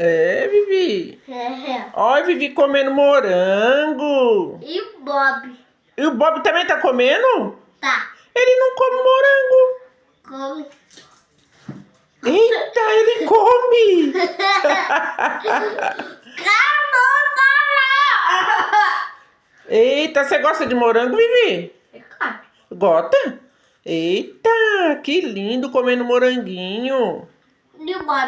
É, Vivi. Olha, Vivi comendo morango. E o Bob? E o Bob também tá comendo? Tá. Ele não come morango. Come. Eita, ele come. Eita, você gosta de morango, Vivi? É claro. Gosta? Eita, que lindo comendo moranguinho. E o Bob?